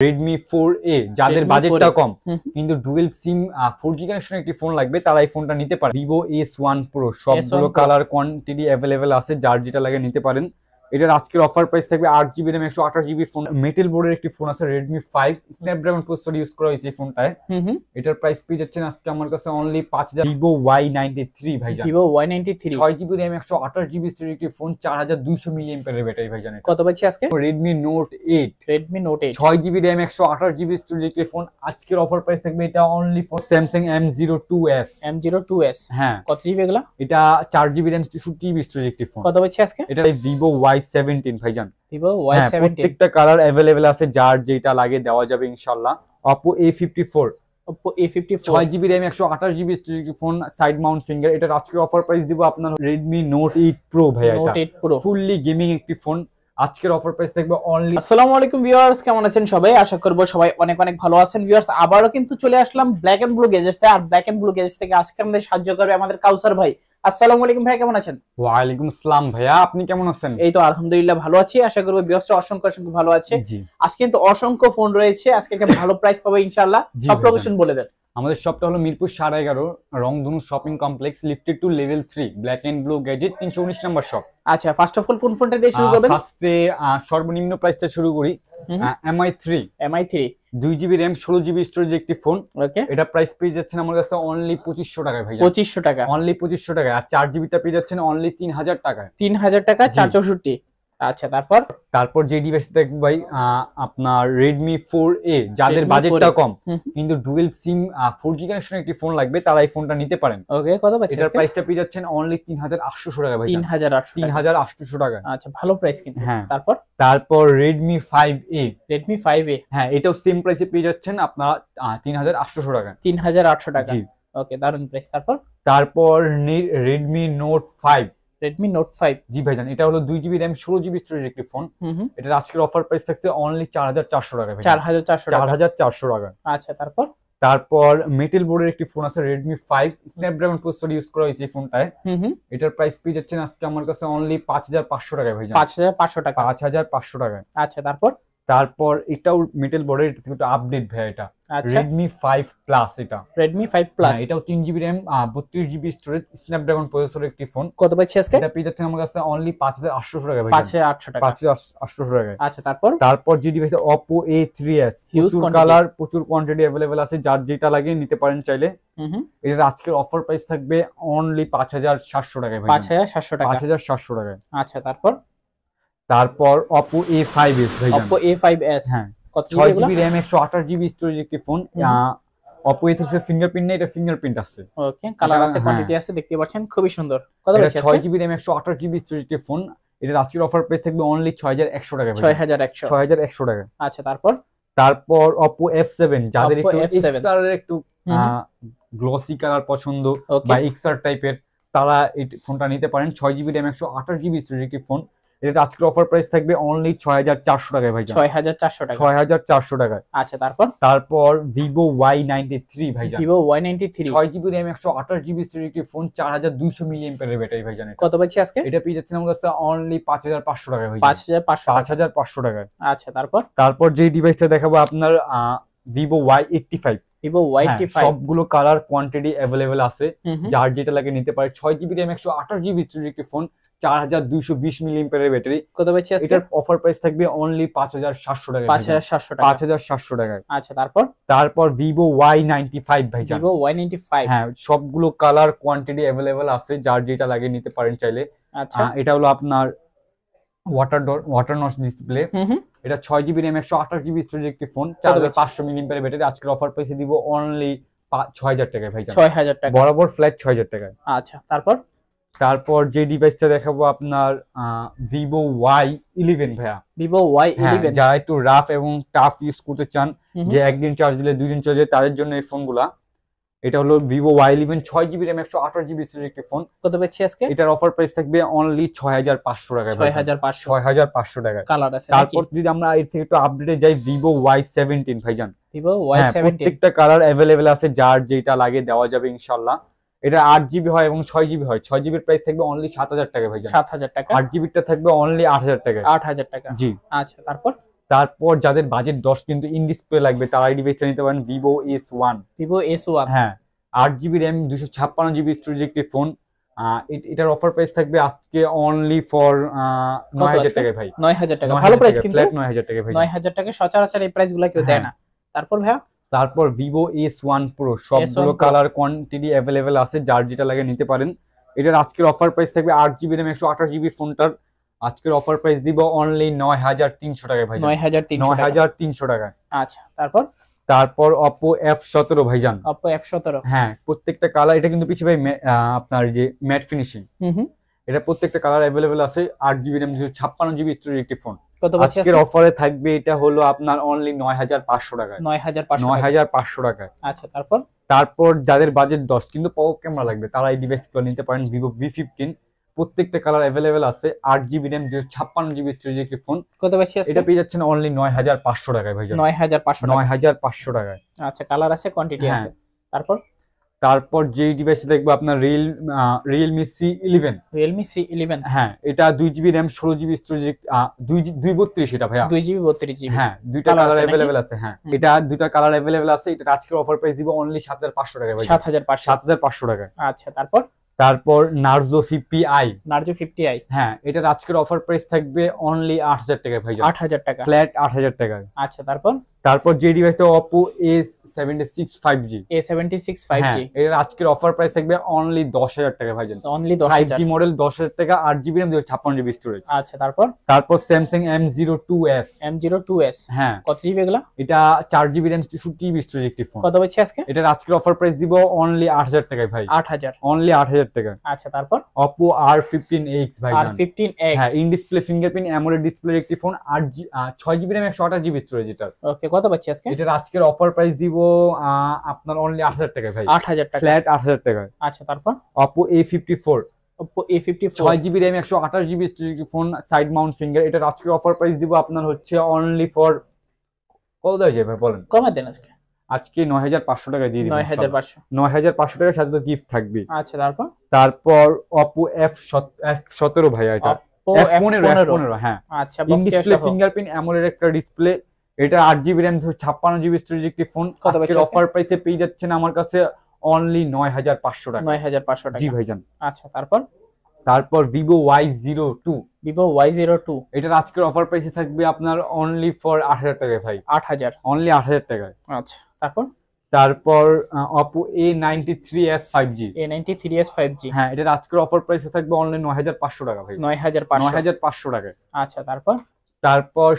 Redmi 4A যাদের বাজেটটা কম কিন্তু ডুয়েল সিম 4G কানেকশনের একটি ফোন লাগবে তারা এই ফোনটা নিতে পারে। Vivo S1 Pro সবগুলো কালার কোয়ান্টিটি अवेलेबल আছে, যার যেটা লাগে নিতে পারেন। এটার আজকের অফার প্রাইস থাকবে 8GB RAM 128GB phone. Metal বোর্ডের একটি ফোন আছে Redmi 5 স্ন্যাপড্রাগন প্রসেসর ইউজ করা হয়েছে এই ফোনটায়। এটার প্রাইস পেয়ে যাচ্ছেন আজকে আমার কাছে অনলি 5000। Vivo Y93 ভাইজান, Vivo Y93 6GB RAM 128GB storage একটি ফোন, 4200 mAh এর ব্যাটারি ভাইজান। কত পাচ্ছি আজকে? Redmi Note 8 6GB RAM 128GB storage একটি ফোন, আজকের অফার প্রাইস থাকবে এটা অনলি ফর Samsung M02s। হ্যাঁ, কত জিবি এগুলা? এটা 4GB RAM 64GB স্টোরেজ একটি ফোন। কত পাচ্ছি আজকে? এটা Vivo Y17 ভাইজান। Vivo Y17 প্রত্যেকটা কালার अवेलेबल আছে, যার যেটা লাগে দেওয়া যাবে ইনশাআল্লাহ। Oppo A54 6GB RAM 128GB storage একটি ফোন, সাইড মাউন্ট ফিঙ্গার। এটা আজকের অফার প্রাইস দিব আপনার Redmi Note 8 Pro ভাইয়া। Note 8 Pro ফুললি গেমিং একটি ফোন, আজকের অফার প্রাইস থাকবে অনলি। আসসালামু আলাইকুম ভিউয়ার্স, কেমন আছেন সবাই? আশা করব সবাই অনেক অনেক ভালো আছেন। ভিউয়ার্স, আবারো কিন্তু চলে আসলাম ব্ল্যাক এন্ড ব্লু গ্যাজেটসে। আর ব্ল্যাক এন্ড ব্লু গ্যাজেটস থেকে আজকে আমাদের সাহায্য করবে আমাদের কাউসার ভাই। আসসালামু আলাইকুম ভাই, কেমন আছেন? ওয়া আলাইকুম আসসালাম ভাইয়া, আপনি কেমন আছেন? এই তো আলহামদুলিল্লাহ ভালো আছি। আশা করব ভিউয়ার্সরা অসংখ্য ভালো আছে। আজকে কিন্তু অসংখ্য ফোন রয়েছে, আজকে একটা ভালো প্রাইস পাবে ইনশাআল্লাহ। সব লোকেশন বলে দেন। আমাদের শপটা হলো Mirpur 11.5 Rongdhonu shopping complex, lifted to level 3, black and blue gadget, 319 number shop. আচ্ছা, ফার্স্ট অফ অল কোন ফোনটা দিয়ে শুরু করবেন? ফার্স্টে সর্বনিম্ন প্রাইসটা শুরু করি। MI3 2GB RAM 16GB storage একটি ফোন। ওকে, এটা প্রাইস পেয়ে যাচ্ছেন আমার কাছে অনলি 2500 টাকায় ভাই। 2500 টাকা, অনলি 2500 টাকায়। আর 4GB টা পেয়ে যাচ্ছেন অনলি 3000 টাকায়। 3000 টাকা 464। আচ্ছা, তারপর যে ডিভাইস দেখব ভাই আপনার Redmi 4A যাদের বাজেটটা কম কিন্তু ডুয়েল সিম 4G কানেকশনের একটি ফোন লাগবে তারা এই ফোনটা নিতে পারেন। ওকে, কত পাচ্ছেন? এটার প্রাইসটা পেয়ে যাচ্ছেন অনলি 3800 টাকা ভাই। 3800 টাকা। আচ্ছা, ভালো প্রাইস কিন্তু। হ্যাঁ, তারপর Redmi 5A হ্যাঁ, এটাও সেম প্রাইসে পেয়ে যাচ্ছেন আপনারা 3800 টাকা। 3800 টাকা। ওকে, দারুন প্রাইস। তারপর Redmi Note 5 জি ভাইজান, এটা হলো 2GB RAM 16GB স্টোরেজ একটি ফোন। এটার আজকের অফার প্রাইস থাকছে অনলি 4400 টাকা ভাই। 4400 টাকা। আচ্ছা, তারপর মেটাল বোর্ডের একটি ফোন আছে Redmi 5 স্ন্যাপড্রাগন প্রসেসর ইউজ করা হয়েছে এই ফোনটায়। এটার প্রাইস পেয়ে যাচ্ছেন আজকে আমার কাছে অনলি 5500 টাকা ভাইজান। 5500 টাকা। 5500 টাকা। আচ্ছা, তারপর এটাও মেটাল বোর্ডের একটু আপডেট ভাই। এটা Redmi 5 Plus। এটা Redmi 5 Plus এটাও 3GB RAM 32GB storage Snapdragon প্রসেসরের একটি ফোন। কত পাচ্ছি আজকে? এটা পেয়ে যাচ্ছেন আমার কাছে অনলি 5800 টাকা ভাই। 5800 টাকা। 5800 টাকা। আচ্ছা, তারপর যে ডিভাইস Oppo A3s প্রচুর কালার প্রচুর কোয়ান্টিটি अवेलेबल আছে, যার যেটা লাগে নিতে পারেন চাইলে। এর আজকের অফার প্রাইস থাকবে অনলি 5700 টাকা ভাই। 5700 টাকা। 5700 টাকা। আচ্ছা, তারপর Oppo A5s ভাই। Oppo A5s হ্যাঁ, 6GB RAM 128GB স্টোরেজ একটি ফোন। Oppo A3s এর ফিঙ্গারপ্রিন্ট নেই, এটা ফিঙ্গারপ্রিন্ট আছে। ওকে, কালার আছে, কোয়ান্টিটি আছে, দেখতে পাচ্ছেন, খুবই সুন্দর। কত পাচ্ছি আজকে? 6GB RAM 128GB স্টোরেজ একটি ফোন। এটার আজকের অফার প্রাইস থাকবে অনলি 6100 টাকা ভাই। 6100 টাকা। আচ্ছা, তারপর Oppo F7 যাদের একটু XR এর একটু গ্লসি কালার পছন্দ বা XR টাইপের, তারা এই ফোনটা নিতে পারেন। 6GB RAM 128GB স্টোরেজ একটি ফোন। এটা আজকের অফার প্রাইস থাকবে অনলি 6400 টাকায় ভাই। 6400 টাকা। 6400 টাকায়। আচ্ছা, তারপর Vivo Y93 ভাইজান। Vivo Y93 6GB RAM 128GB storage একটি ফোন, 4200 mAh এর ব্যাটারি ভাইজান। কত পাচ্ছি আজকে? এটা পেয়ে যাচ্ছেন আমার কাছে অনলি 5500 টাকায় ভাই। 5500 টাকায়। আচ্ছা, তারপর যে ডিভাইসটা দেখাবো আপনার Vivo Y85 সবগুলো কালার কোয়ান্টিটি अवेलेबल আছে, যার যেটা লাগে নিতে পারে। 6GB RAM 128GB স্টোরেজ একটি ফোন, 4220 mAh এর ব্যাটারি। কত পাচ্ছি আজকে? এটার অফার প্রাইস থাকবে অনলি 5700 টাকা। 5700 টাকায়। আচ্ছা, তারপর Vivo Y95 ভাইজান। Vivo Y95 হ্যাঁ, সবগুলো কালার কোয়ান্টিটি अवेलेबल আছে, যার যেটা লাগে নিতে পারেন চাইলে। আচ্ছা, এটা হলো আপনার ওয়াটার নচ ডিসপ্লে। এটা 6GB RAM 128GB স্টোরেজ একটি ফোন, 4500 mAh এর ব্যাটারি। আজকের অফার প্রাইসে দিব অনলি 6000 টাকায় ভাইজান। 6000 টাকা বরাবর ফ্ল্যাট 6000 টাকায়। আচ্ছা, তারপর যে ডিভাইসটা দেখাবো আপনার Vivo Y11 ভাইয়া। Vivo Y11 যারা একটু রাফ এবং টাফ ইউজ করতে চান, যে একদিন চার্জ দিলে 2 দিন চলে যায়, তাদের জন্য এই ফোনগুলা। এটা হলো Vivo Y11 6GB RAM 128GB storage একটি ফোন। কত পাচ্ছি আজকে? এটার অফার প্রাইস থাকবে অনলি 6500 টাকা। 6500 টাকা। কালার আছে। তারপর যদি আমরা এর থেকে একটু আপডেটে যাই, Vivo Y17 ভাইজান। Vivo Y17 প্রত্যেকটা কালার अवेलेबल আছে, যার যেটা লাগে দেওয়া যাবে ইনশাআল্লাহ। এটা 8GB হয় এবং 6GB হয়। 6GB এর প্রাইস থাকবে অনলি 7000 টাকা ভাইজান। 7000 টাকা। 8GB টা থাকবে অনলি 8000 টাকা। 8000 টাকা। জি। আচ্ছা, তারপর যাদের বাজেট 10 কিন্তু ইন ডিসপ্লে লাগবে তারা এই ডিভাইসটা নিতে পারেন ভিভো S1। হ্যাঁ 8 GB র্যাম 256 GB স্টোরেজ একটি ফোন। এটার অফার প্রাইস থাকবে আজকে অনলি ফর 9000 টাকায় ভাই। 9000 টাকা ভালো প্রাইস, কিন্তু ফ্ল্যাট 9000 টাকায় ভাই। 9000 টাকা সচরাচর এই প্রাইসগুলো কেউ দেয় না। তারপর ভাইয়া তারপর ভিভো S1 Pro সবগুলো কালার কোয়ান্টিটি অ্যাভেলেবেল আছে, যার যেটা লাগে নিতে পারেন। এটার আজকের অফার প্রাইস থাকবে 8 GB র্যাম 128 GB ফোনটার আজকের অফার প্রাইস দিব অনলি 9300 টাকায় ভাই। 9300 টাকায়। আচ্ছা তারপর Oppo F17 ভাইজান। Oppo F17 হ্যাঁ প্রত্যেকটা কালার, এটা কিন্তু পিছে ভাই আপনার যে ম্যাট ফিনিশিং, এটা প্রত্যেকটা কালার অ্যাভেলেবেল আছে। 8 GB র্যাম 256 GB স্টোরেজ একটি ফোন। কত আজকের অফারে থাকবে এটা হলো আপনার অনলি 9500 টাকায়। 9500 টাকায়। আচ্ছা তারপর যাদের বাজেট 10 কিন্তু পাওয়ার ক্যামেরা লাগবে তারা এই ডিভাইসগুলো নিতে পারেন। ভিভো V15 প্রত্যেকটা কালার অ্যাভেলেবেল আছে। 8 GB র্যাম 256 GB স্টোরেজ একটি ফোন। কত পাচ্ছি আজকে? এটা পেয়ে যাচ্ছেন অনলি 9500 টাকায় ভাই। 9500 টাকায়। আচ্ছা কালার আছে, কোয়ান্টিটি আছে। তারপর যে ডিভাইসে দেখবো আপনার Realme C11। হ্যাঁ এটা 2 GB র্যাম 16 GB স্টোরেজ 232 এটা ভাইয়া। 2 GB 32 GB। হ্যাঁ দুইটা কালার अवेलेबल আছে। হ্যাঁ এটা দুইটা কালার अवेलेबल আছে। এটা আজকের অফার প্রাইস দিব অনলি 7500 টাকায় ভাই। 7500 টাকায়। আচ্ছা তারপর Narzo 50i। হ্যাঁ এটার আজকের অফার প্রাইস থাকবে অনলি 8000 টাকায় ভাই। 8000 টাকা ফ্ল্যাট 8000 টাকায়। আচ্ছা তারপর যে ডিভাইসটা Oppo A76 5G। এর আজকের অফার প্রাইস থাকবে অনলি 10000 টাকা ভাইজান। অনলি 10000। 5G মডেল 10000 টাকা 8 GB র্যাম 256 GB স্টোরেজ। আচ্ছা তারপর Samsung M02s। হ্যাঁ কত জিবি এগুলা? এটা 4 GB র্যাম 64 GB স্টোরেজ একটি ফোন। কত পাচ্ছি আজকে? এটার আজকের অফার প্রাইস দিব অনলি 8000 টাকায় ভাই। 8000। অনলি 8000 টাকা। আচ্ছা তারপর Oppo R15X ভাইজান। R15X। হ্যাঁ in display fingerprint AMOLED display একটি phone. 6 GB RAM 128 GB storage এটা। ওকে কত পাচ্ছি আজকে? এটার আজকের অফার প্রাইস দিব আপনার অনলি 8000 টাকায় ভাই। 8000 টাকা। ফ্ল্যাট 8000 টাকায়। আচ্ছা তারপর Oppo A54। 6 GB RAM 128 GB storage phone, side Mount finger. এটার আজকের অফার প্রাইস দিব আপনার হচ্ছে অনলি ফর কত দেওয়া যাবে ভাই বলেন? কমা দেন আজকে 9500 টাকায় দিয়ে দিবেন। 9500 টাকার সাথে তো গিফট থাকবে। আচ্ছা তারপর Oppo F17 ভাই। এটা F15। হ্যাঁ আচ্ছা ইন ডিসপ্লে ফিঙ্গারপ্রিন্ট AMOLED একটা ডিসপ্লে। এটা 8 GB র্যাম 256 GB স্টোরেজ একটি ফোন। আজকের অফার প্রাইসে পেয়ে যাচ্ছেন আমার কাছে অনলি 9500 টাকা। 9500 টাকা। জি ভাইজান। আচ্ছা তারপর Vivo Y02। এটার আজকের অফার প্রাইসে থাকবে আপনার অনলি ফর 8000 টাকায় ভাই। 8000। অনলি 8000 টাকায়। আচ্ছা তারপর Oppo A93s 5G। হ্যাঁ এটার আজকের অফার প্রাইসে থাকবে অনলি 9500 টাকা ভাই। 9500 টাকায়। আচ্ছা তারপর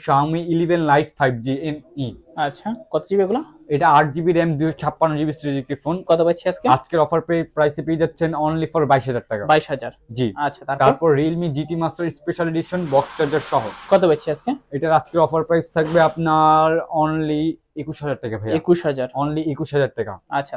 Xiaomi 11 Lite 5G NE। আচ্ছা কত জিবি এগুলো? এটা 8 GB র্যাম 256 GB স্টোরেজ একটি ফোন। কত পাচ্ছি আজকে? আজকের অফার প্রাইসে পেয়ে যাচ্ছেন অনলি ফর 22000 টাকা। 22000। জি। আচ্ছা তারপর Realme GT Master special edition box charger সহ। কত পাচ্ছি আজকে? এটার আজকের অফার প্রাইস থাকবে আপনার অনলি 21000 টাকা ভাই। 21000। অনলি 21000 টাকা। আচ্ছা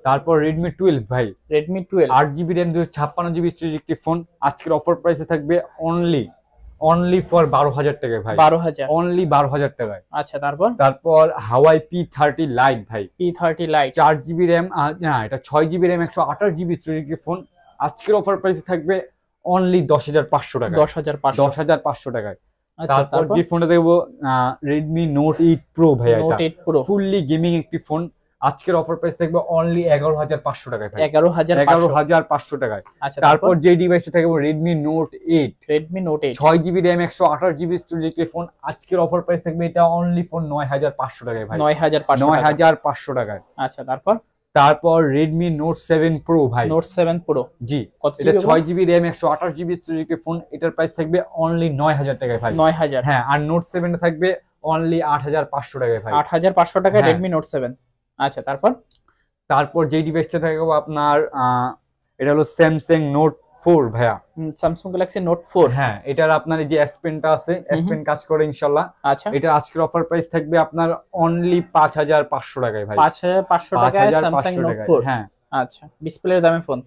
তারপর Redmi 12 ভাই। Redmi 12 8 GB RAM 256 GB storage একটি ফোন। আজকের অফার প্রাইসে থাকবে অনলি ফর 12000 টাকা ভাই। 12000। অনলি 12000 টাকায়। আচ্ছা তারপর Huawei P30 Lite ভাই। P30 Lite 4 GB র্যাম, না এটা 6 GB র্যাম 128 GB স্টোরেজ একটি ফোন। আজকের অফার প্রাইসে থাকবে অনলি 10500 টাকা। 10500 টাকায়। তারপর যে ফোনটা দেখবো Redmi Note 8 Pro ভাই। Note 8 Pro ফুললি গেমিং একটি ফোন। আজকের অফার প্রাইস থাকবে অনলি 11500 টাকায় ভাই। 11500 টাকায়। আচ্ছা তারপর যে ডিভাইসে থাকবে Redmi Note 8। 6 GB RAM 128 GB storage একটি ফোন। আজকের অফার প্রাইস থাকবে এটা অনলি ফর 9500 টাকায় ভাই। 9500 টাকায়। আচ্ছা তারপর Redmi Note 7 Pro ভাই। Note 7 Pro জি। এটা 6 GB র্যাম 128 GB স্টোরেজ একটি ফোন। এটার প্রাইস থাকবে অনলি 9000 টাকায় ভাই। 9000। হ্যাঁ আর Note 7 এ থাকবে অনলি 8500 টাকায় ভাই। 8500 টাকায় Redmi Note 7। আচ্ছা তারপর যে ডিভাইসটা থাকবে আপনার এটা হলো Samsung Note 4 ভাইয়া। Samsung Galaxy Note 4। হ্যাঁ এটার আপনার এই যে S Penটা আছে, S Pen কাজ করে ইনশাআল্লাহ। আচ্ছা এটা আজকের অফার প্রাইস থাকবে আপনার অনলি 5500 টাকায় ভাই। 5500 টাকায় Samsung Note 4। হ্যাঁ আচ্ছা ডিসপ্লের দামে ফোন।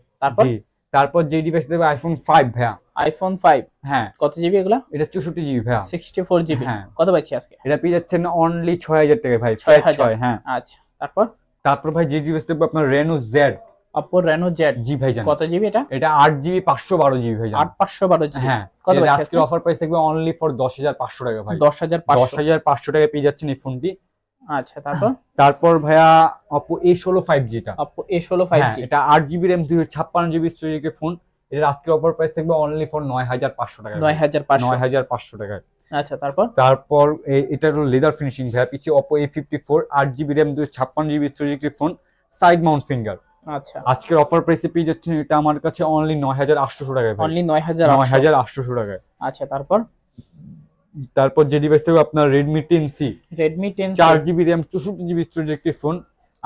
তারপর যে ডিভাইস দেবে iPhone 5 ভাইয়া। iPhone 5। হ্যাঁ কত জিবি এগুলা? এটা 64 জিবি ভাইয়া। 64 জিবি। হ্যাঁ কত পাচ্ছি আজকে? এটা পেয়ে যাচ্ছেন অনলি 6000 টাকায় ভাই। 6000। হ্যাঁ আচ্ছা তারপর ভাই যে ডিভাইস দেবে আপনার Reno Z। Oppo Reno Z জি ভাইজান। কত জিবি এটা? এটা 8GB 512GB ভাইজান। 8512GB। হ্যাঁ, কত এর পাচ্ছেন আজকের অফার প্রাইস থাকবে অনলি ফর 10500 টাকা ভাই। 10500 10500 টাকায় পেয়ে যাচ্ছেন এই ফোনটি। আচ্ছা, তারপর ভাইয়া Oppo A16 5G টা। Oppo A16 5G এটা 8GB RAM 256GB স্টোরেজ এর ফোন। এর আজকের অফার প্রাইস থাকবে অনলি ফর 9500 টাকা। 9500 টাকায়। আচ্ছা, তারপর এটা হলো লেদার ফিনিশিং ভাইয়া। পিছে Oppo A54 8GB RAM 256GB storage এর ফোন, সাইড মাউন্ট ফিঙ্গার। আচ্ছা, আজকের অফার প্রাইসে পেয়ে যাচ্ছেন এটা আমার কাছে অনলি 9800 টাকায় ভাই। অনলি 9800 টাকায়। আচ্ছা, তারপর যে ডিভাইস থাকবে আপনার Redmi 10C। 4GB RAM 64GB storage একটি ফোন।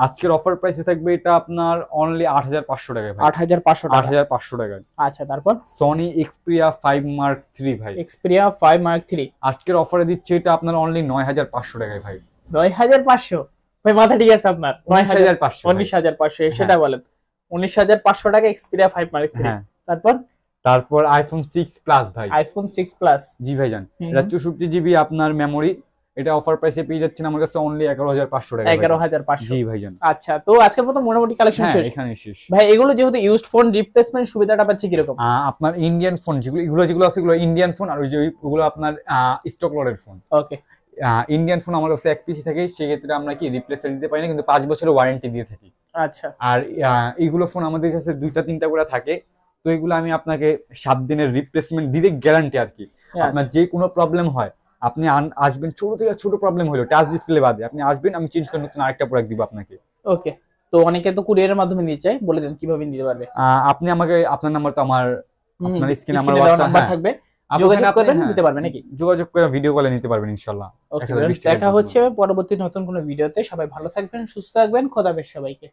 আজকের অফার প্রাইসে থাকবে এটা আপনার অনলি 8500 টাকায় ভাই। 8500 টাকায়। আচ্ছা, তারপর Sony Xperia 5 Mark III ভাই। Xperia 5 Mark III আজকের অফারে দিচ্ছে এটা আপনার অনলি 9500 টাকায় ভাই। 9500 ভাই, মাথা ঠিক আছে আপনার? 19500 সেটা বলেন। 19500 টাকা Xperia 5 Mark III। তারপর iPhone 6 Plus ভাই। iPhone 6 Plus জি ভাইজান। এটা 64GB আপনার মেমোরি। এটা অফার প্রাইসে পেয়ে যাচ্ছেন আমার কাছে অনলি 11500 টাকা। 11500 জি ভাইজান। আচ্ছা, তো আজকের মতো মোটামুটি কালেকশন শেষ। এখানে শেষ ভাই। এগুলো যেহেতু ইউজড ফোন, রিপ্লেসমেন্ট সুবিধাটা পাচ্ছে কি রকম? আপনার ইন্ডিয়ান ফোন যেগুলো আছে এগুলো ইন্ডিয়ান ফোন, আর ওগুলো আপনার স্টক লটের ফোন। ওকে। ইন্ডিয়ান ফোন আমার কাছে এক পিসি থাকে, সেক্ষেত্রে আমরা কি রিপ্লেসটা দিতে পারি না, কিন্তু 5 বছরের ওয়ারেন্টি দিয়ে থাকি। আচ্ছা। আর এইগুলো ফোন আমাদের কাছে 2টা 3টা করে থাকে, তো এগুলো আমি আপনাকে 7 দিনের রিপ্লেসমেন্ট ডিরেক্ট গ্যারান্টি আর কি। আপনার যে কোনো প্রবলেম হয় আপনি আসবেন, ছোট থেকে ছোট প্রবলেম হলো টাচ ডিসপ্লে বাদে আপনি আসবেন, আমি চেঞ্জ করে নতুন আরেকটা প্রোডাক্ট দিব আপনাকে। ওকে। তো অনেকে তো কুরিয়ারের মাধ্যমে নিতে চায়, বলে দেন কিভাবে নিতে পারবে? আপনি আমাকে আপনার নাম্বার তো আপনার স্ক্রিনে আমার নাম্বার থাকবে, যোগাযোগ করবেন, নিতে পারবেন নাকি? যোগাযোগ করে ভিডিও কলে নিতে পারবেন ইনশাআল্লাহ। ওকে, দেখা হচ্ছে পরবর্তী নতুন কোনো ভিডিওতে। সবাই ভালো থাকবেন, সুস্থ থাকবেন, খোদা হাফেজ সবাইকে।